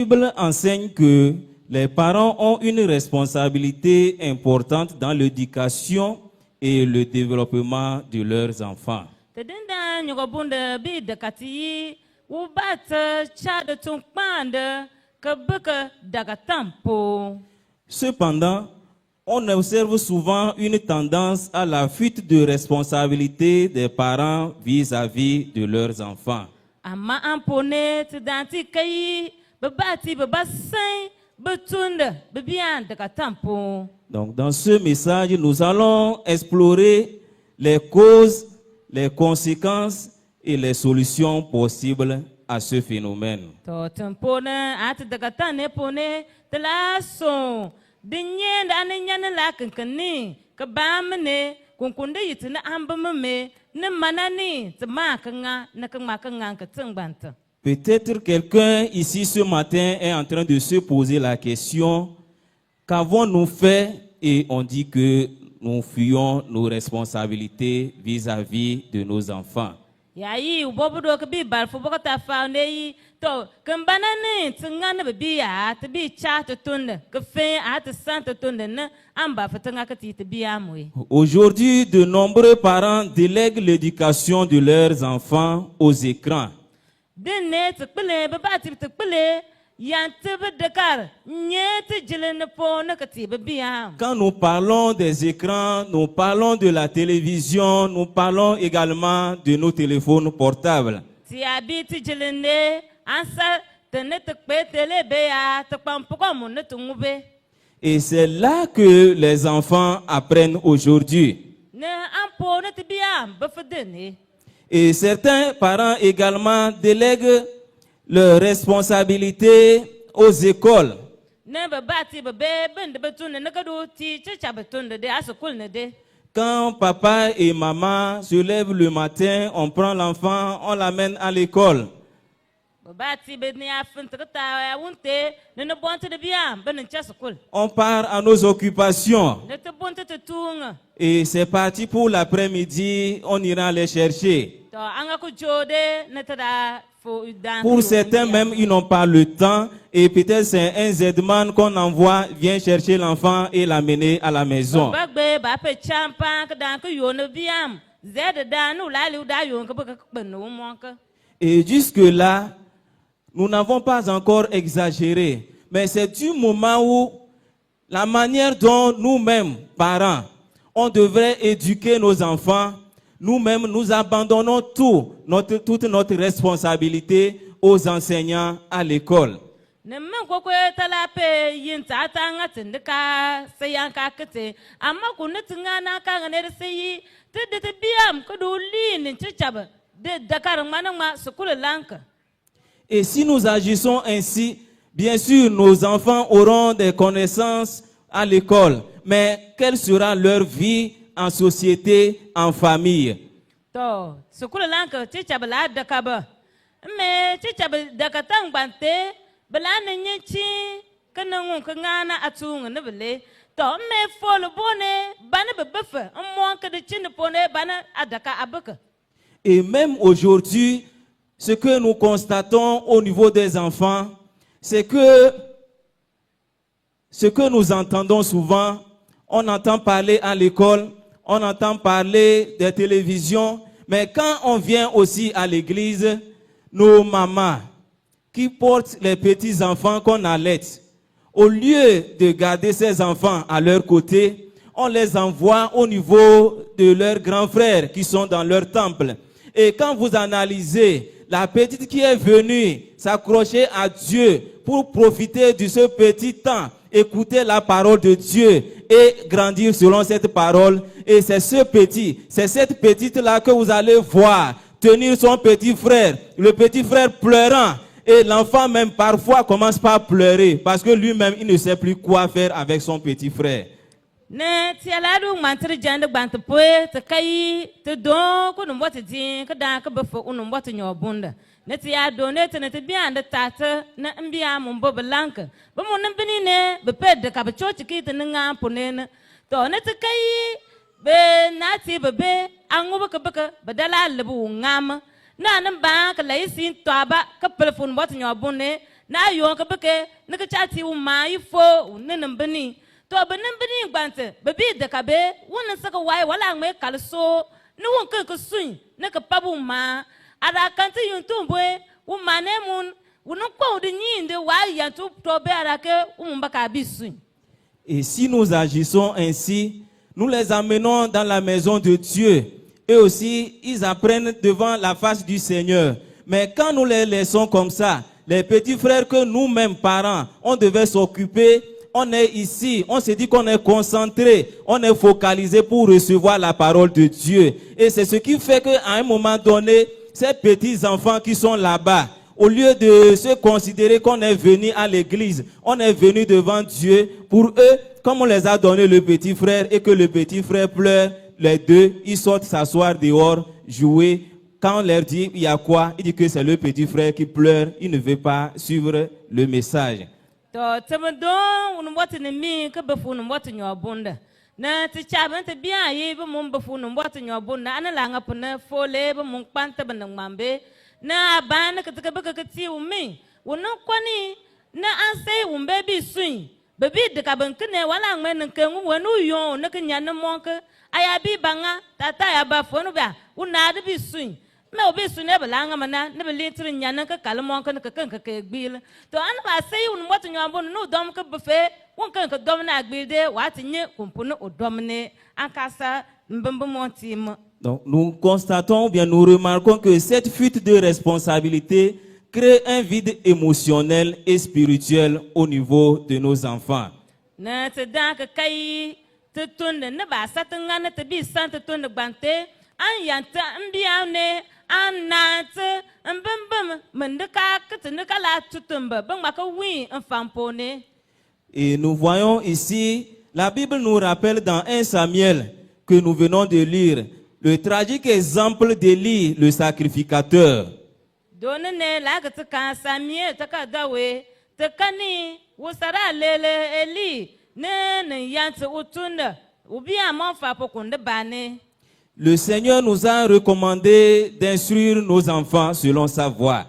Bible enseigne que les parents ont une responsabilité importante dans l'éducation et le développement de leurs enfants. Cependant, on observe souvent une tendance à la fuite de responsabilité des parents vis-à-vis de leurs enfants. Donc, dans ce message, nous allons explorer les causes, les conséquences et les solutions possibles à ce phénomène. Peut-être quelqu'un ici ce matin est en train de se poser la question, qu'avons-nous fait? Et on dit que nous fuyons nos responsabilités vis-à-vis de nos enfants. Aujourd'hui, de nombreux parents délèguent l'éducation de leurs enfants aux écrans. Quand nous parlons des écrans, nous parlons de la télévision, nous parlons également de nos téléphones portables. Et c'est là que les enfants apprennent aujourd'hui. Et certains parents également délèguent leurs responsabilités aux écoles. Quand papa et maman se lèvent le matin, on prend l'enfant, on l'amène à l'école. On part à nos occupations. Et c'est parti pour l'après-midi, on ira les chercher. Pour certains même, ils n'ont pas le temps et peut-être c'est un Z-man qu'on envoie, vient chercher l'enfant et l'amener à la maison. Et jusque-là, nous n'avons pas encore exagéré, mais c'est du moment où la manière dont nous-mêmes, parents, on devrait éduquer nos enfants. Nous-mêmes, nous abandonnons toute notre responsabilité aux enseignants à l'école. Et si nous agissons ainsi, bien sûr, nos enfants auront des connaissances à l'école, mais quelle sera leur vie en société, en famille? Et même aujourd'hui, ce que nous constatons au niveau des enfants, c'est que ce que nous entendons souvent, on entend parler à l'école, on entend parler des télévisions, mais quand on vient aussi à l'église, nos mamans qui portent les petits-enfants qu'on allait, au lieu de garder ces enfants à leur côté, on les envoie au niveau de leurs grands frères qui sont dans leur temple. Et quand vous analysez, la petite qui est venue s'accrocher à Dieu pour profiter de ce petit temps, écouter la parole de Dieu et grandir selon cette parole. Et c'est cette petite-là que vous allez voir tenir son petit frère, le petit frère pleurant. Et l'enfant même parfois commence par pleurer parce que lui-même, il ne sait plus quoi faire avec son petit frère. Ne tialadu mantri jande bant poe te kai te don ko no mboti din ka dan ka befo unu mboti nyobunda ne tia donate te ne te bian de tata na mbia mo mbo belanka ba mo nan bini ne be ped ka ba chochi ki te nga ponene to ne te kai be na ti be angu baka badala lebu ngam na nan ba ka lai sin to ba ka telefon mboti nyobunne na yon ka beke na ka chati u ma ifo ne nambani to banambani gbante babi de ka be wona saka wai wala me kalso ne won ka sun na ka pabu ma ada kante yun tumbwe u ma ne mun wono kwa de nyinde wa yantu to be ada ke umba ka bi sun. Et si nous agissons ainsi, nous les amenons dans la maison de Dieu. Eux aussi, ils apprennent devant la face du Seigneur. Mais quand nous les laissons comme ça, les petits frères que nous-mêmes, parents, on devait s'occuper, on est ici, on se dit qu'on est concentré, on est focalisé pour recevoir la parole de Dieu. Et c'est ce qui fait qu'à un moment donné, ces petits enfants qui sont là-bas, au lieu de se considérer qu'on est venu à l'église, on est venu devant Dieu. Pour eux, comme on les a donné le petit frère et que le petit frère pleure, les deux, ils sortent s'asseoir dehors, jouer. Quand on leur dit, il y a quoi? Il dit que c'est le petit frère qui pleure, il ne veut pas suivre le message. Na ti chaban te bien yi ba mun ba fu no mbot nyo bun na ana la nga puna fole ba mun kwanta ban ngmambe na ba na ka ba ka ti umi wono kwani na an sai umbe bi sun ba bi de ka ban kne wala ngmen nke ngu wonu yo na ka nya na monka aya bi banga tata ya ba fo no ba una de bi sun me obi sun ne ba la nga mana ne ba litrin nya na ka kal monka na ka kan ka gbil to an ba sai un mbot nyo bun no dom ka ba fe. Donc nous constatons, bien nous remarquons que cette fuite de responsabilité crée un vide émotionnel et spirituel au niveau de nos enfants. Et nous voyons ici, la Bible nous rappelle dans 1 Samuel que nous venons de lire, le tragique exemple d'Élie, le sacrificateur. Le Seigneur nous a recommandé d'instruire nos enfants selon sa voie.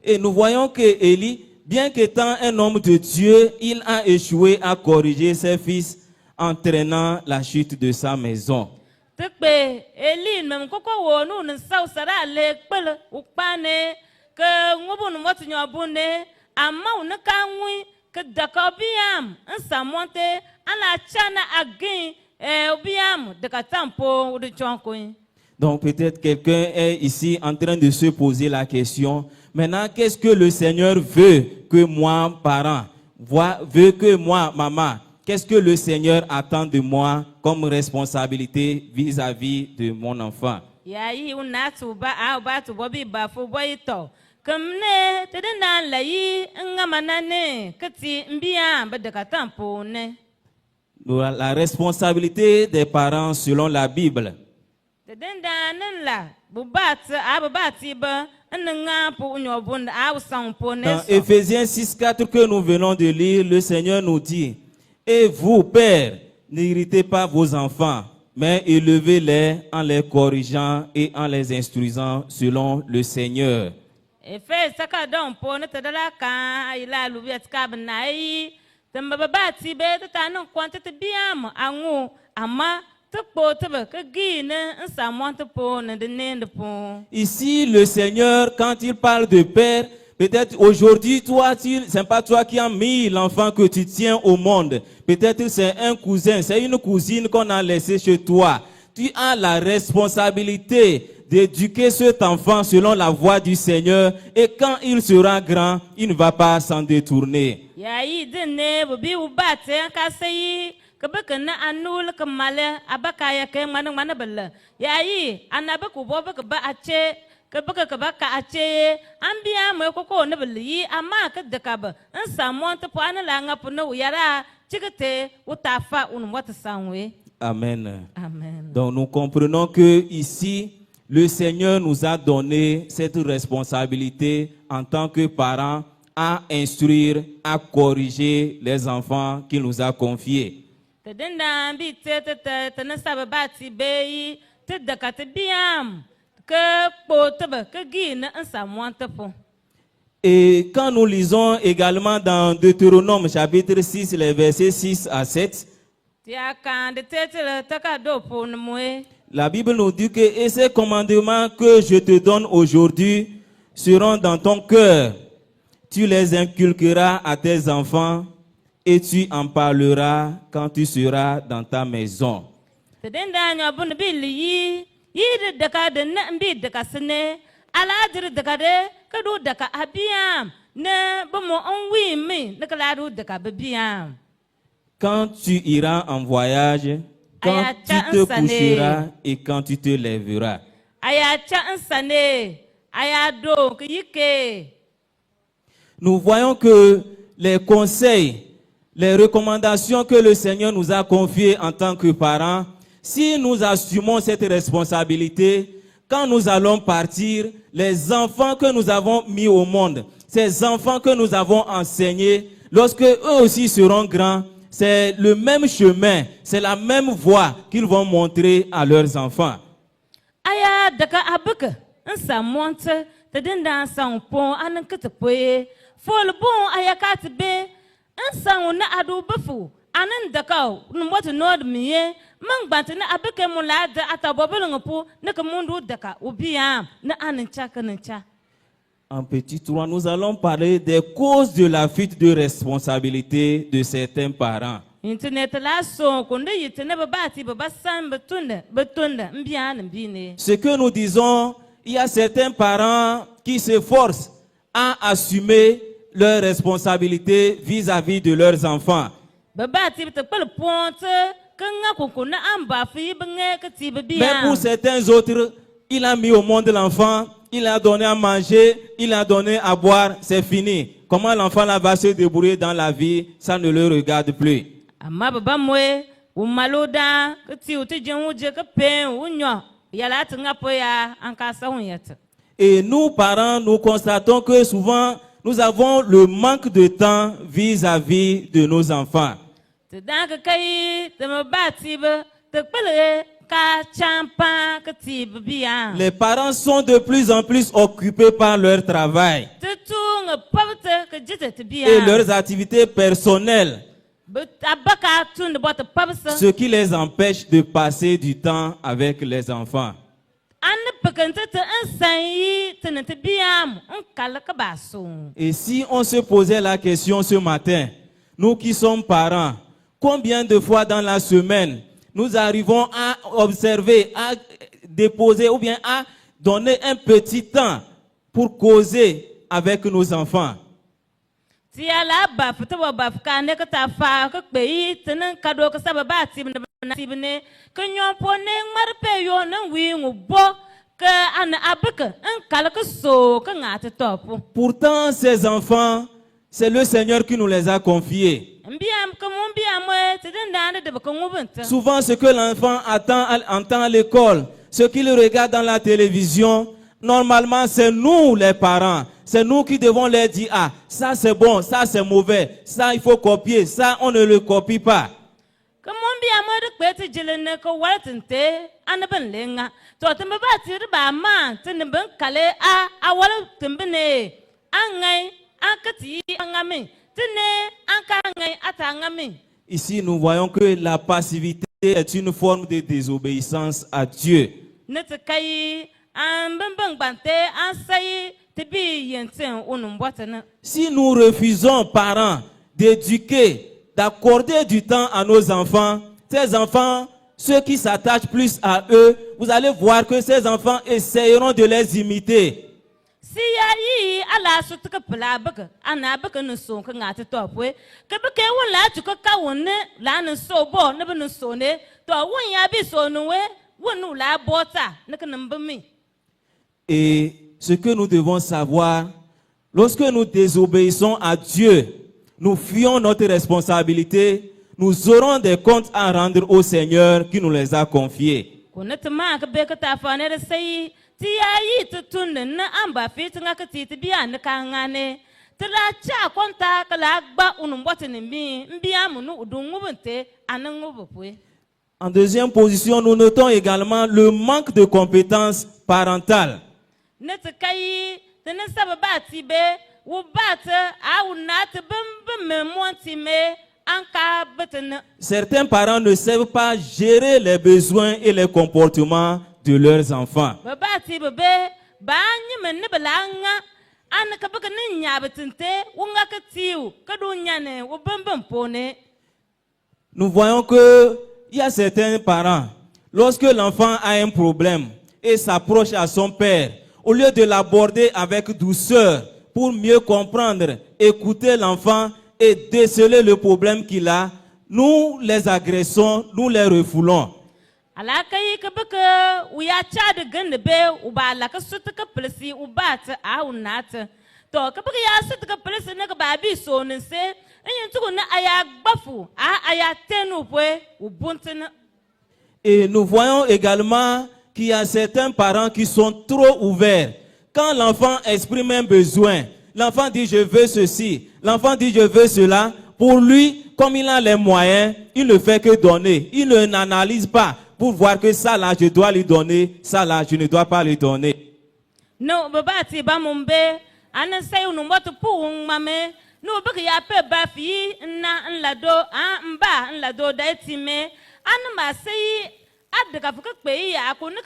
Et nous voyons que Élie, bien qu'étant un homme de Dieu, il a échoué à corriger ses fils, entraînant la chute de sa maison. Donc peut-être quelqu'un est ici en train de se poser la question, maintenant qu'est-ce que le Seigneur veut que moi, parent, veut que moi, maman, qu'est-ce que le Seigneur attend de moi comme responsabilité vis-à-vis de mon enfant? La responsabilité des parents selon la Bible. Dans Éphésiens 6:4 que nous venons de lire, le Seigneur nous dit: et vous, pères, n'irritez pas vos enfants, mais élevez-les en les corrigeant et en les instruisant selon le Seigneur. Ici, le Seigneur, quand il parle de père, peut-être aujourd'hui, toi, c'est pas toi qui as mis l'enfant que tu tiens au monde. Peut-être c'est un cousin, c'est une cousine qu'on a laissé chez toi. Tu as la responsabilité d'éduquer cet enfant selon la voie du Seigneur, et quand il sera grand, il ne va pas s'en détourner. Amen. Amen. Donc nous comprenons que ici, le Seigneur nous a donné cette responsabilité en tant que parents à instruire, à corriger les enfants qu'il nous a confiés. te daka te biam que po te ba que gi na ansa monte po. Et quand nous lisons également dans Deutéronome chapitre 6, les versets 6 à 7, Tia kan de te te taka do po na moe. la Bible nous dit que et ces commandements que je te donne aujourd'hui seront dans ton cœur. Tu les inculqueras à tes enfants et tu en parleras quand tu seras dans ta maison. Te den da nya bun bi li yi de daka de na bi daka sene ala dir daka de ka do daka abiam ne ba mo on wi mi ne kala do daka biam. Quand tu iras en voyage, quand tu te coucheras et quand tu te lèveras. Aya cha ansane aya do ki yike. Nous voyons que les conseils, les recommandations que le Seigneur nous a confiées en tant que parents, si nous assumons cette responsabilité, quand nous allons partir, les enfants que nous avons mis au monde, ces enfants que nous avons enseignés, lorsque eux aussi seront grands, c'est le même chemin, c'est la même voie qu'ils vont montrer à leurs enfants. Aya daka abuka nsa monte te den da nsa pon anan kete poye fol bon aya kat be nsa na adu befu anan daka nwoto nod miye mangbante na abuka mu la da atabobelo ngopo ne ke mundu daka obiam na anan chaka nan cha. En petit 3, nous allons parler des causes de la fuite de responsabilité de certains parents. Internet la so konde yitene babati babasan betunda mbiana mbine. Ce que nous disons, il y a certains parents qui s'efforcent à assumer leurs responsabilités vis-à-vis de leurs enfants. Babati te pel ponte kanga kokona amba fi benge kati babia. Mais pour certains autres, il a mis au monde l'enfant, il a donné à manger, il a donné à boire, c'est fini. Comment l'enfant là va se débrouiller dans la vie, ça ne le regarde plus. Amma baba mwe umaloda kati utijun je ka pen unyo yala tinga poya anka sawnyata. Et nous parents, nous constatons que souvent nous avons le manque de temps vis-à-vis de nos enfants. Te danka kai te mabati ba te pele ka champa kati babia. Les parents sont de plus en plus occupés par leur travail Te tunga pavte ka jite te bia. et leurs activités personnelles, Abaka tun de bota pavse. ce qui les empêche de passer du temps avec les enfants. An pekente te ensayi te ne te biam on kala ka baso. Et si on se posait la question ce matin, nous qui sommes parents, combien de fois dans la semaine nous arrivons à observer, à déposer ou bien à donner un petit temps pour causer avec nos enfants? Ti ala baf te wa baf ka ne ka ta fa ka kpei te nan kado ka sababa tibne ka nyon po ne mar pe yo nan wi ngubo ka an abaka an kala ka so ka ngata topo. Pourtant, ces enfants, c'est le Seigneur qui nous les a confiés. Mbiam ka mon biam te den dande de ka ngubunta. Souvent, ce que l'enfant entend à l'école, ce qu'il regarde dans la télévision, normalement, c'est nous les parents. C'est nous qui devons leur dire, ah, ça c'est bon, ça c'est mauvais, ça il faut copier, ça on ne le copie pas. Ka mon biam de kwete jelene ka waltente an ben lenga. To te ba ti ba ma te ne ben kale a wal tembene angai akati angame te ne anka ngai atangame. Ici, nous voyons que la passivité est une forme de désobéissance à Dieu. Ne te kai an ben bante an sai te bi yenten onum botana. Si nous refusons, parents, d'éduquer, d'accorder du temps à nos enfants, ces enfants, ceux qui s'attachent plus à eux, vous allez voir que ces enfants essayeront de les imiter. Si ya yi ala su tuka pla baka ana baka no so ka ngata to pwe ka baka won la tu ka wonne la no so bo ne no so ne to won ya bi so no we won la bota ne ka nambami. Et ce que nous devons savoir, lorsque nous désobéissons à Dieu, nous fuyons notre responsabilité, nous aurons des comptes à rendre au Seigneur qui nous les a confiés. Konatma ka beka ta fa ne sai ti ya yi tutun na amba fi tinga ka ti biya ne ka ngane tla cha konta ka la gba unum botene mi mbiya mu nu udun ngubunte anan ngubupwe. En deuxième position, nous notons également le manque de compétences parentales. ne te kai te ne saba ba ti be wo ba te a wo na te bem me monti me anka betene. Certains parents ne savent pas gérer les besoins et les comportements de leurs enfants. Ba ba ti be ba nyi me ne belanga an ka beka ne nya betente wo nga ka tiu ka do nyane wo bem pone. Nous voyons que il y a certains parents, lorsque l'enfant a un problème et s'approche à son père, au lieu de l'aborder avec douceur pour mieux comprendre, écouter l'enfant et déceler le problème qu'il a, nous les agressons, nous les refoulons. Alaka yi ka beka wo ya cha de gande be wo ba la ka sut ka plesi wo ba te a wo na te. To ka beka ya sut ka plesi ne ka ba bi so ne se Et nous voyons également qu'il y a certains parents qui sont trop ouverts. Quand l'enfant exprime un besoin, l'enfant dit je veux ceci, l'enfant dit je veux cela. Pour lui, comme il a les moyens, il ne fait que donner. Il n'analyse pas pour voir que ça là je dois lui donner, ça là je ne dois pas lui donner. Non, babati ba mumbe, ana sayu no moto pou mame. No baka ya pe ba fi na nlado mba nlado da etime an ma sei adga fuka pe ya ko ne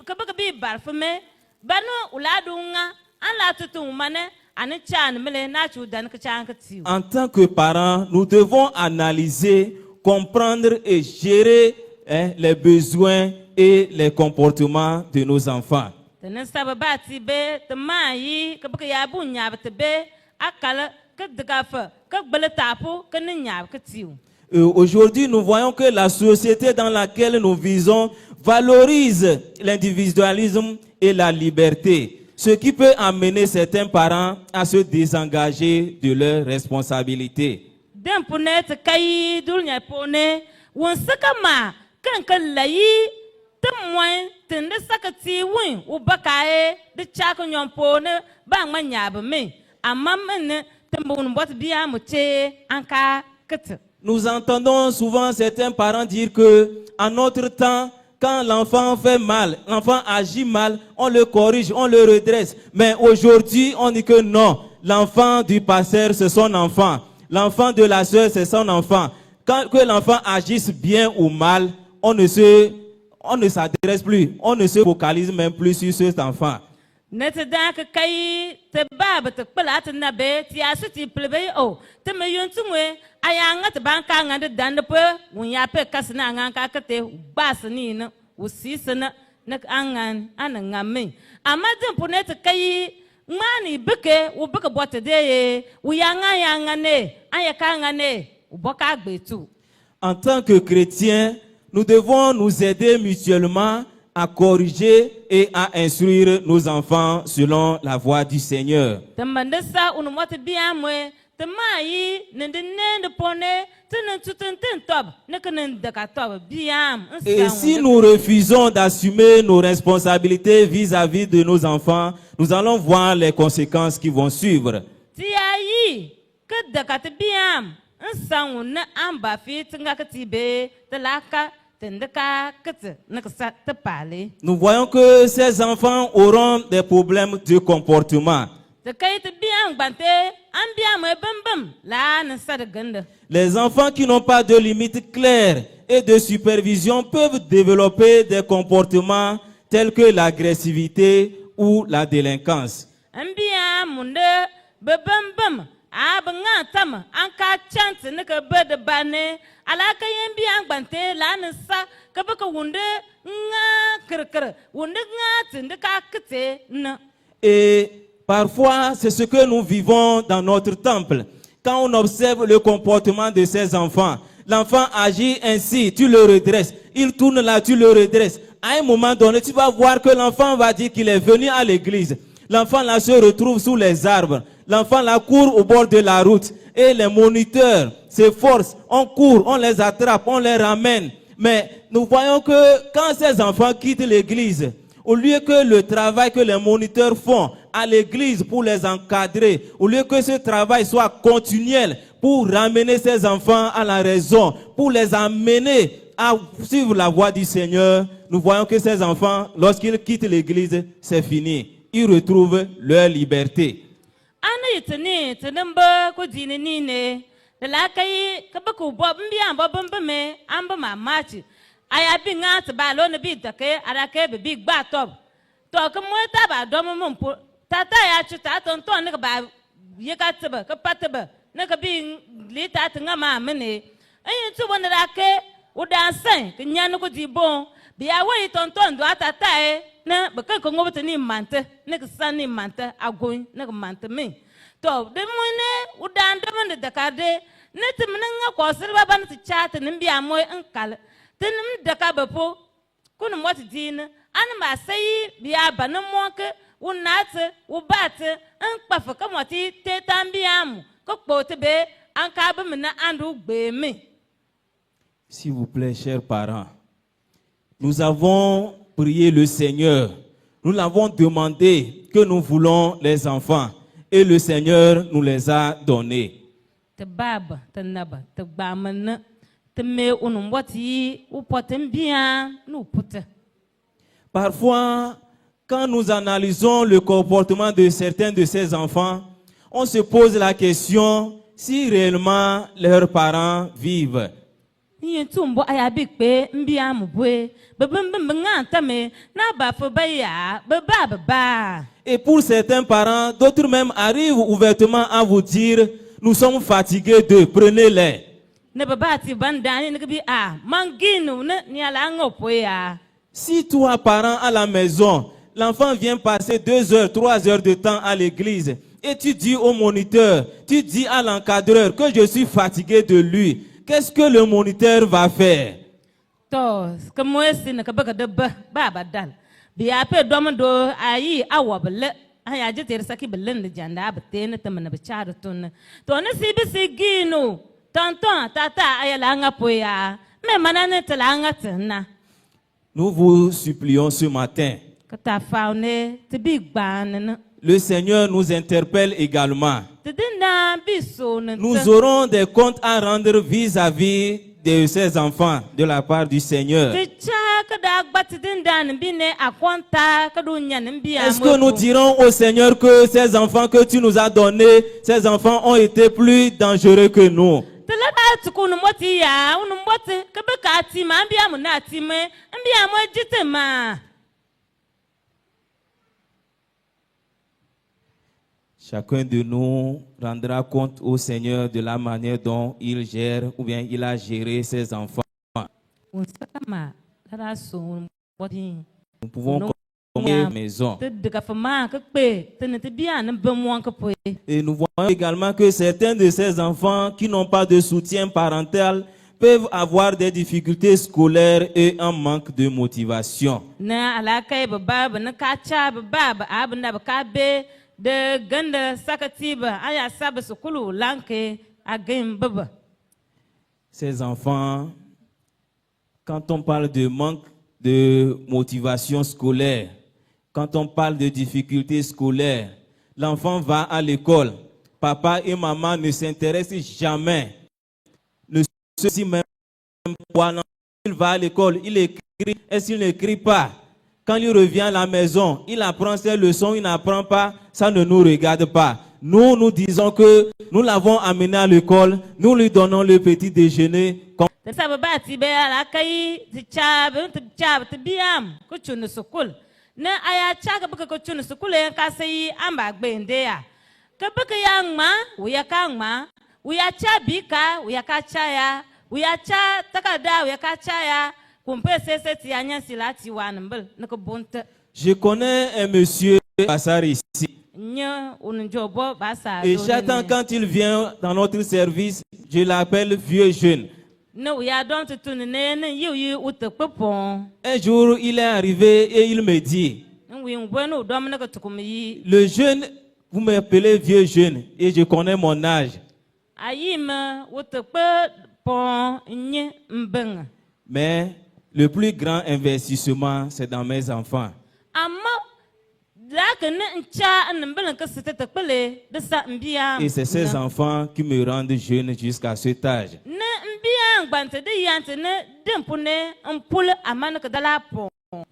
ka baka bi bar fume bano uladu nga an la tutu mane an chan mele na chu dan ka chan ka tiu. En tant que parents, nous devons analyser, comprendre et gérer les besoins et les comportements de nos enfants. Tenen sababati be tamayi ka baka ya bunya be akala. Aujourd'hui, nous voyons que la société dans laquelle nous vivons valorise l'individualisme et la liberté, ce qui peut amener certains parents à se désengager de leurs responsabilités. Nous entendons souvent certains parents dire que, en notre temps, quand l'enfant fait mal, l'enfant agit mal, on le corrige, on le redresse. Mais aujourd'hui, on dit que non, l'enfant du pasteur, c'est son enfant. L'enfant de la sœur, c'est son enfant. Quand que l'enfant agisse bien ou mal, on ne s'adresse plus, on ne se focalise même plus sur cet enfant. Net dank kai te baba te plat na be ti asuti plebe o te me yuntumwe ayanga te banka ngande dande pe wunya pe kasna nganka kate basni na usisna nak angan anangame amadin punet kai mani beke u beke bote de uyanga yangane ayaka ngane uboka gbetu. En tant que chrétiens, nous devons nous aider mutuellement à corriger et à instruire nos enfants selon la voie du Seigneur. Et si nous refusons d'assumer nos responsabilités vis-à-vis de nos enfants, nous allons voir les conséquences qui vont suivre. Nous voyons que ces enfants auront des problèmes de comportement. Les enfants qui n'ont pas de limites claires et de supervision peuvent développer des comportements tels que l'agressivité ou la délinquance. Et parfois, c'est ce que nous vivons dans notre temple. Quand on observe le comportement de ces enfants, l'enfant agit ainsi, tu le redresses. Il tourne là, tu le redresses. À un moment donné, tu vas voir que l'enfant va dire qu'il est venu à l'église. L'enfant là se retrouve sous les arbres. L'enfant là court au bord de la route. Et les moniteurs s'efforcent, on court, on les attrape, on les ramène. Mais nous voyons que quand ces enfants quittent l'église, au lieu que le travail que les moniteurs font à l'église pour les encadrer, au lieu que ce travail soit continuel pour ramener ces enfants à la raison, pour les amener à suivre la voie du Seigneur, nous voyons que ces enfants, lorsqu'ils quittent l'église, c'est fini. Ils retrouvent leur liberté. Ana yitini tinimba ku dini nine da la kai ka baku bob mbiya bob mbame amba mamachi aya bi ngat ba lo ne bi take ara ke bi gba top to ka mo ta ba do mo mpo tata ya chu ta ton ton ne ba ye ka tba ka patba ne ka bi li ta tinga ma mene ayi tu wona ra ke u dan sen ka nyan ku di bon bi ya we ton ton do atata e na baka ko ngobe ni mante ne ka sani mante agun ne ka mante me to de mone udan de mone de kade ne timna nga ko sirba ban ti chat ne bia moy ankal tinim de ka bepo kunu mot din an ma sai bia ban mo ke unat u bat an kpaf ka moti te tambiam ko kpote be an ka be me na andu gbe me. S'il vous plaît, chers parents, nous avons prié le Seigneur. Nous l'avons demandé que nous voulons les enfants. Et le Seigneur nous les a donnés. Parfois, quand nous analysons le comportement de certains de ces enfants, on se pose la question si réellement leurs parents vivent. Et pour certains parents, d'autres même arrivent ouvertement à vous dire, nous sommes fatigués d'eux, prenez-les. Si toi, parent à la maison, l'enfant vient passer 2 heures, 3 heures de temps à l'église, et tu dis au moniteur, tu dis à l'encadreur que je suis fatigué de lui, qu'est-ce que le moniteur va faire? Nous vous supplions ce matin. Le Seigneur nous interpelle également. Nous aurons des comptes à rendre vis-à-vis de ces enfants de la part du Seigneur. Est-ce que nous dirons au Seigneur que ces enfants que tu nous as donnés, ces enfants ont été plus dangereux que nous? Chacun de nous rendra compte au Seigneur de la manière dont il gère ou bien il a géré ses enfants. Nous pouvons construire une maison. Et nous voyons également que certains de ces enfants qui n'ont pas de soutien parental peuvent avoir des difficultés scolaires et un manque de motivation. Ces enfants, quand on parle de manque de motivation scolaire, quand on parle de difficultés scolaires, l'enfant va à l'école, papa et maman ne s'intéressent jamais. Ceci même, il va à l'école, il écrit, est-ce qu'il n'écrit pas? Quand il revient à la maison, il apprend ses leçons, il n'apprend pas, ça ne nous regarde pas. Nous, nous disons que nous l'avons amené à l'école, nous lui donnons le petit déjeuner. Je connais un monsieur Bassar ici. Et chaque temps quand il vient dans notre service, je l'appelle vieux jeune. Un jour, il est arrivé et il me dit, le jeune, vous m'appelez vieux jeune et je connais mon âge. Mais le plus grand investissement, c'est dans mes enfants. Et c'est ces enfants qui me rendent jeune jusqu'à cet âge.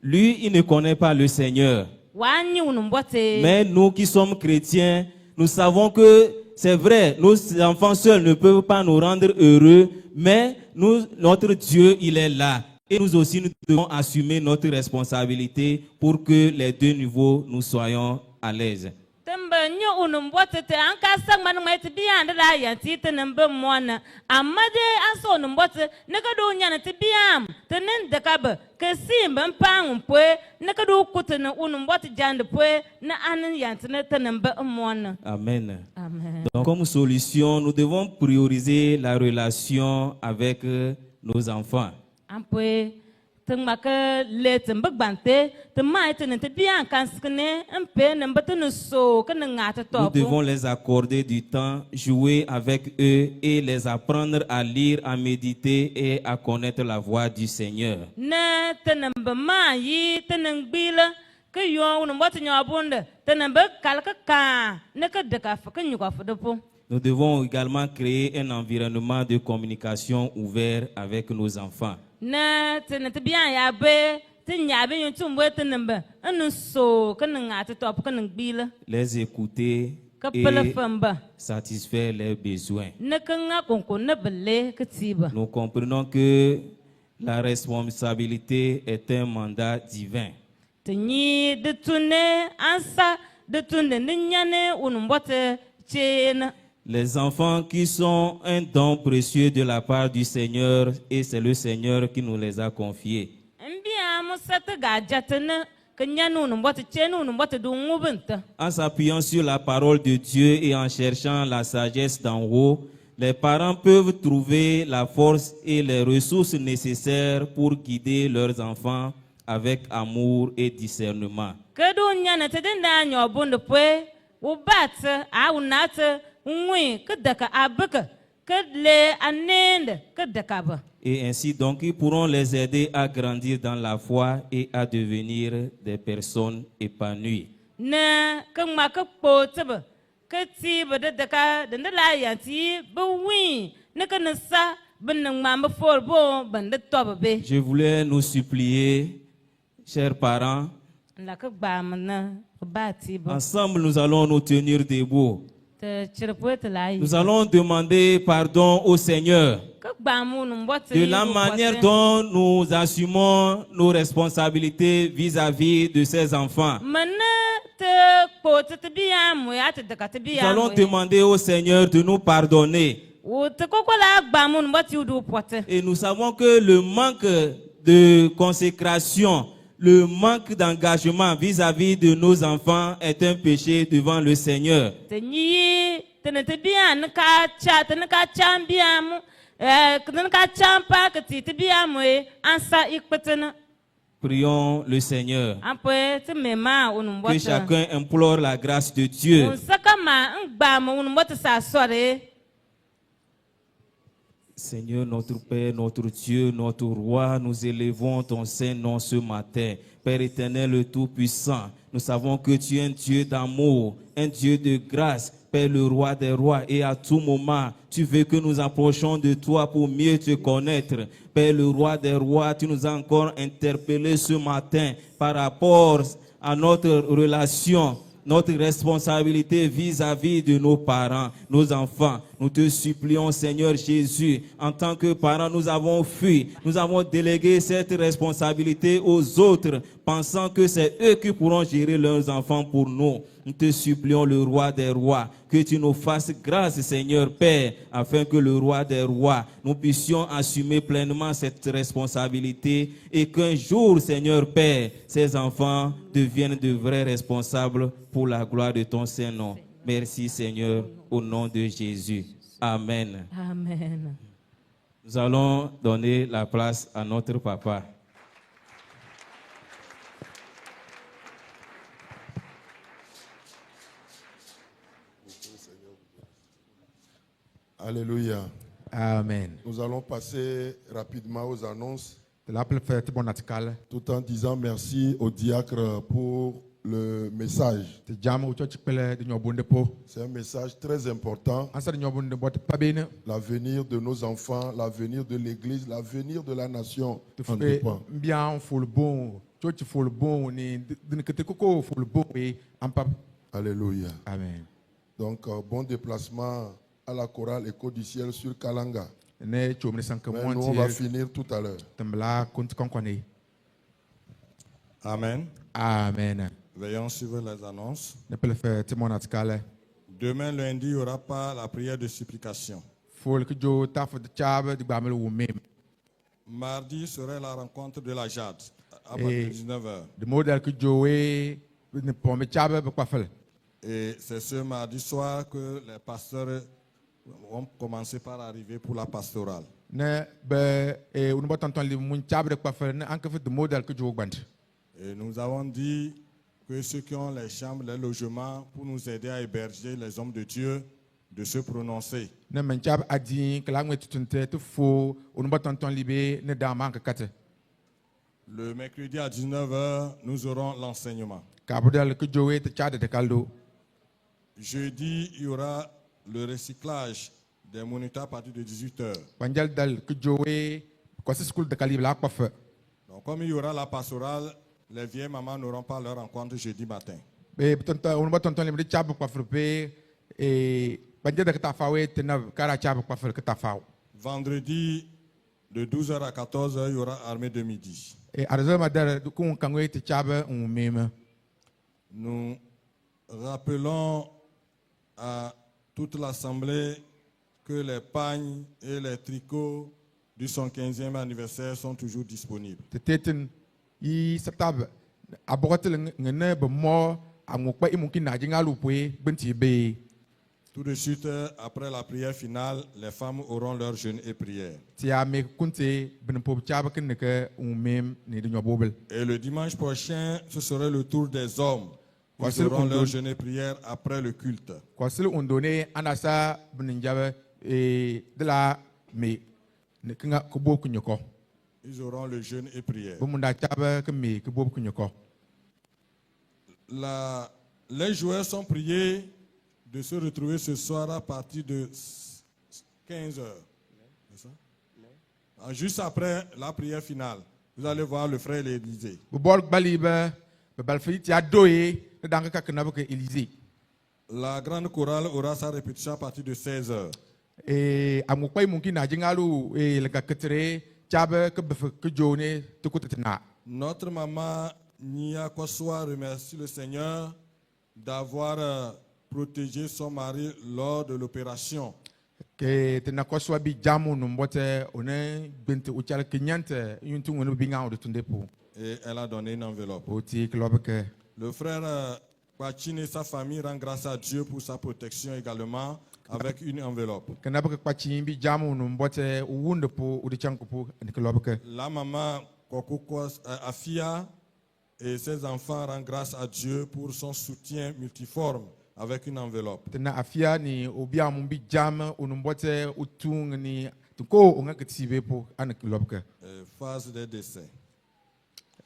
Lui, il ne connaît pas le Seigneur. Mais nous qui sommes chrétiens, nous savons que c'est vrai, nos enfants seuls ne peuvent pas nous rendre heureux, mais notre Dieu, il est là. Et nous aussi, nous devons assumer notre responsabilité pour que les deux niveaux, nous soyons à l'aise. Amen. Donc, comme solution, nous devons prioriser la relation avec nos enfants. Nous devons les accorder du temps, jouer avec eux et les apprendre à lire, à méditer et à connaître la voix du Seigneur. Nous devons également créer un environnement de communication ouvert avec nos enfants. Les écouter et satisfaire leurs besoins. Nous comprenons que la responsabilité est un mandat divin. Les enfants qui sont un don précieux de la part du Seigneur, et c'est le Seigneur qui nous les a confiés. En s'appuyant sur la parole de Dieu et en cherchant la sagesse d'en haut, les parents peuvent trouver la force et les ressources nécessaires pour guider leurs enfants avec amour et discernement. Et ainsi donc, ils pourront les aider à grandir dans la foi et à devenir des personnes épanouies. Je voulais nous supplier, chers parents, ensemble nous allons nous tenir debout. Nous allons demander pardon au Seigneur de la manière dont nous assumons nos responsabilités vis-à-vis de ces enfants. Nous allons demander au Seigneur de nous pardonner. Et nous savons que le manque de consécration, le manque d'engagement vis-à-vis de nos enfants est un péché devant le Seigneur. Prions le Seigneur. Que chacun implore la grâce de Dieu. Seigneur, notre Père, notre Dieu, notre Roi, nous élevons ton Saint-Nom ce matin. Père éternel, le Tout-Puissant, nous savons que tu es un Dieu d'amour, un Dieu de grâce, Père le Roi des rois, et à tout moment, tu veux que nous approchions de toi pour mieux te connaître. Père le Roi des rois, tu nous as encore interpellés ce matin par rapport à notre relation, notre responsabilité vis-à-vis de nos parents, nos enfants. Nous te supplions, Seigneur Jésus, en tant que parents, nous avons fui, nous avons délégué cette responsabilité aux autres, pensant que c'est eux qui pourront gérer leurs enfants pour nous. Nous te supplions, le Roi des rois, que tu nous fasses grâce, Seigneur Père, afin que le Roi des rois, nous puissions assumer pleinement cette responsabilité et qu'un jour, Seigneur Père, ces enfants deviennent de vrais responsables pour la gloire de ton Saint-Nom. Merci, Seigneur, au nom de Jésus. Amen. Amen. Nous allons donner la place à notre papa. Alléluia. Amen. Nous allons passer rapidement aux annonces De la plupart bon article. tout en disant merci au diacre pour le message. te jam o church pele de nyobonde po C'est un message très important. ansa de nyobonde bot pabene L'avenir de nos enfants, l'avenir de l'Église, l'avenir de la nation te en dépend. bien fol bon church fol bon ni de que te koko fol bon et ampap. Alléluia. Amen. Donc, bon déplacement à la chorale Écho du ciel sur Kalanga. Ne chomne sanka Mais nous, on va monti finir tout à l'heure. tambla kont konkone. Amen. Amen. Veillons suivre les annonces. Ne pele fe timon atkale Demain lundi, il n'y aura pas la prière de supplication. fol que jo taf de chabe de bamel wo mem. Mardi serait la rencontre de la JAD à partir de 19h. De model que jo we ne pomme chabe be kwafel. Et c'est ce mardi soir que les pasteurs vont commencer par arriver pour la pastorale. Ne be e un botanton li mun chabe de kwafel ne anke fe de model que jo gbant. Et nous avons dit que ceux qui ont les chambres, les logements, pour nous aider à héberger les hommes de Dieu, de se prononcer. Ne men chabe adi que la ngwe tutunte te fo un botanton libe ne da manke kate. Le mercredi à 19h, nous aurons l'enseignement. Kabodel que jo we te chade de kaldo. Jeudi, il y aura le recyclage des moniteurs à partir de 18h. Banjal dal que jo we kwasi school de kalib la kwafe. Donc, comme il y aura la pastorale, les vieilles mamans n'auront pas leur rencontre jeudi matin. Be un botanton libe chabe kwafe pe e banjal de ta fawe te na kara chabe kwafe que ta faw. Vendredi, de 12h à 14h, il y aura armée de midi. E arzo madar du kun kangwe te chabe un meme. Nous rappelons à toute l'Assemblée que les pagnes et les tricots du 115e anniversaire sont toujours disponibles. Te teten i septab abotel ngene be mo amokpa imunki na jinga lupwe benti be. Tout de suite, après la prière finale, les femmes auront leur jeûne et prière. Tia me kunte ben pop chabe ken ke un meme ne de nyobobel. Et le dimanche prochain, ce serait le tour des hommes. Ils Voici le auront leur contrôle. jeûne et prière après le culte. Kwasil ondone anasa ben njabe e de la me ne kinga ko bo kunyoko. Ils auront le jeûne et prière. Bo munda chabe ke me ke bo kunyoko. Les joueurs sont priés de se retrouver ce soir à partir de 15h. C'est ça? Juste après la prière finale, vous allez voir le frère Élysée. Bo bol balibe be balfi tia doye ne danga ka kana ke Élysée. La grande chorale aura sa répétition à partir de 16h. E amokpa imunki na jinga lu e le ka ketere chabe ke be ke jone to kutena. Notre maman Nia Koswa remercie le Seigneur d'avoir protégé son mari lors de l'opération. Ke tena koswa bi jamu no mbote one bente uchala kenyante yuntu ngono binga o tunde po. Et elle a donné une enveloppe. Oti klobe ke Le frère Kwachine et sa famille rendent grâce à Dieu pour sa protection également avec une enveloppe. kana ba kwachi bi jamu no mbote wunde po udi chanku po ne klobe ke. La maman Kokoko Afia et ses enfants rendent grâce à Dieu pour son soutien multiforme avec une enveloppe. Tena afia ni obia mu bi jam no mbote utung ni tuko onga ketibe po an klobe ke. Phase des décès.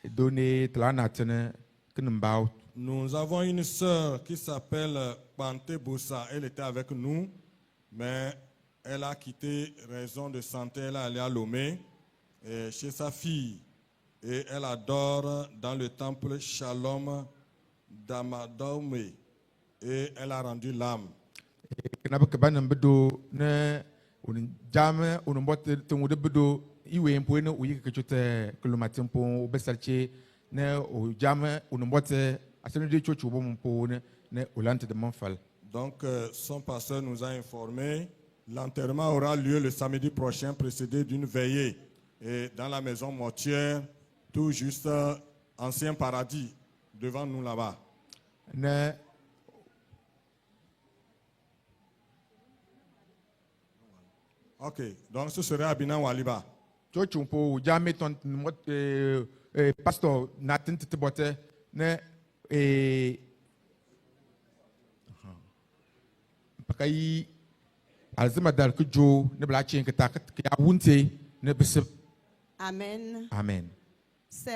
Donné tlana tene kenembao. Nous avons une sœur qui s'appelle Pante Boussa. Elle était avec nous, mais elle a quitté raison de santé. Elle est allée à Lomé chez sa fille. Et elle adore dans le temple Shalom d'Amadome. Et elle a rendu l'âme. Kenapa ke banam bedo ne un jam un mbote tungu de bedo iwe mpo ne uyi ke chote kilomatin po obesalche ne o jam un mbote asenu de chochu bo mpo ne olante de monfal. Donc, son pasteur nous a informé, l'enterrement aura lieu le samedi prochain, précédé d'une veillée. Et dans la maison mortuaire, tout juste ancien paradis, devant nous là-bas. Ne Ok, donc ce serait à Binan Waliba. chochu po jam ton mbote pastor natin te bote ne pakai alzima dal ku jo ne bla chen ke ta ke ya wunte ne besep. Amen. Amen. C'est